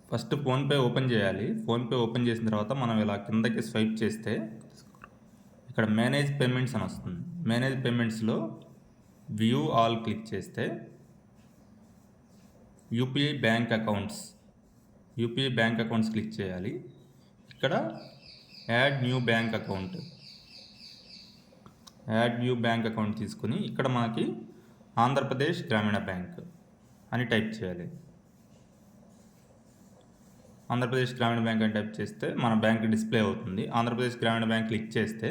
First PhonePe open చేయాలి. PhonePe open చేసిన తర్వాత మనం ఇలా కిందకి స్వైప్ చేస్తే ఇక్కడ మేనేజ్ పేమెంట్స్ అని వస్తుంది. మేనేజ్ పేమెంట్స్లో వ్యూ ఆల్ క్లిక్ చేస్తే యూపీఐ బ్యాంక్ అకౌంట్స్ క్లిక్ చేయాలి. ఇక్కడ యాడ్ న్యూ బ్యాంక్ అకౌంట్ తీసుకుని ఇక్కడ మనకి ఆంధ్రప్రదేశ్ గ్రామీణ బ్యాంక్ అని టైప్ చేయాలి. ఆంధ్రప్రదేశ్ గ్రామీణ బ్యాంక్ అని టైప్ చేస్తే మన బ్యాంక్ డిస్ప్లే అవుతుంది. ఆంధ్రప్రదేశ్ గ్రామీణ బ్యాంక్ క్లిక్ చేస్తే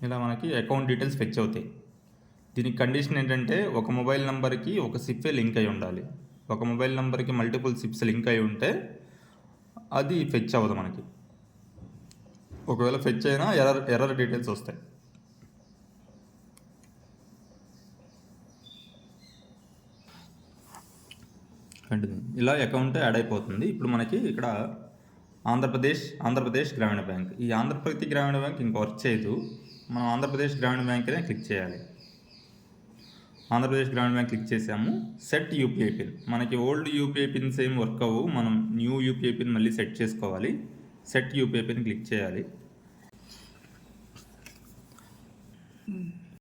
ఇలా మనకి అకౌంట్ డీటెయిల్స్ ఫెచ్ అవుతాయి. దీనికి కండిషన్ ఏంటంటే ఒక మొబైల్ నెంబర్కి ఒక సిప్పే లింక్ అయి ఉండాలి. ఒక మొబైల్ నెంబర్కి మల్టిపుల్ సిప్స్ లింక్ అయి ఉంటే అది ఫెచ్ అవ్వదు మనకి. ఒకవేళ ఫెచ్ అయినా ఎర్రర్ డీటెయిల్స్ వస్తాయి. ఇలా అకౌంట్ యాడ్ అయిపోతుంది. ఇప్పుడు మనకి ఇక్కడ ఆంధ్రప్రదేశ్ గ్రామీణ బ్యాంక్, ఈ ఆంధ్రప్రదేశ్ గ్రామీణ బ్యాంక్ ఇంక వర్క్ చేయదు. మనం ఆంధ్రప్రదేశ్ గ్రామీణ బ్యాంక్నే క్లిక్ చేయాలి. ఆంధ్రప్రదేశ్ గ్రామీణ బ్యాంక్ క్లిక్ చేసాము. సెట్ యూపీఐ పిన్, మనకి ఓల్డ్ యూపీఐ పిన్స్ ఏం వర్క్ అవ్వు, మనం న్యూ యూపీఐ పిన్ మళ్ళీ సెట్ చేసుకోవాలి. సెట్ యూపీఐ పిన్ క్లిక్ చేయాలి.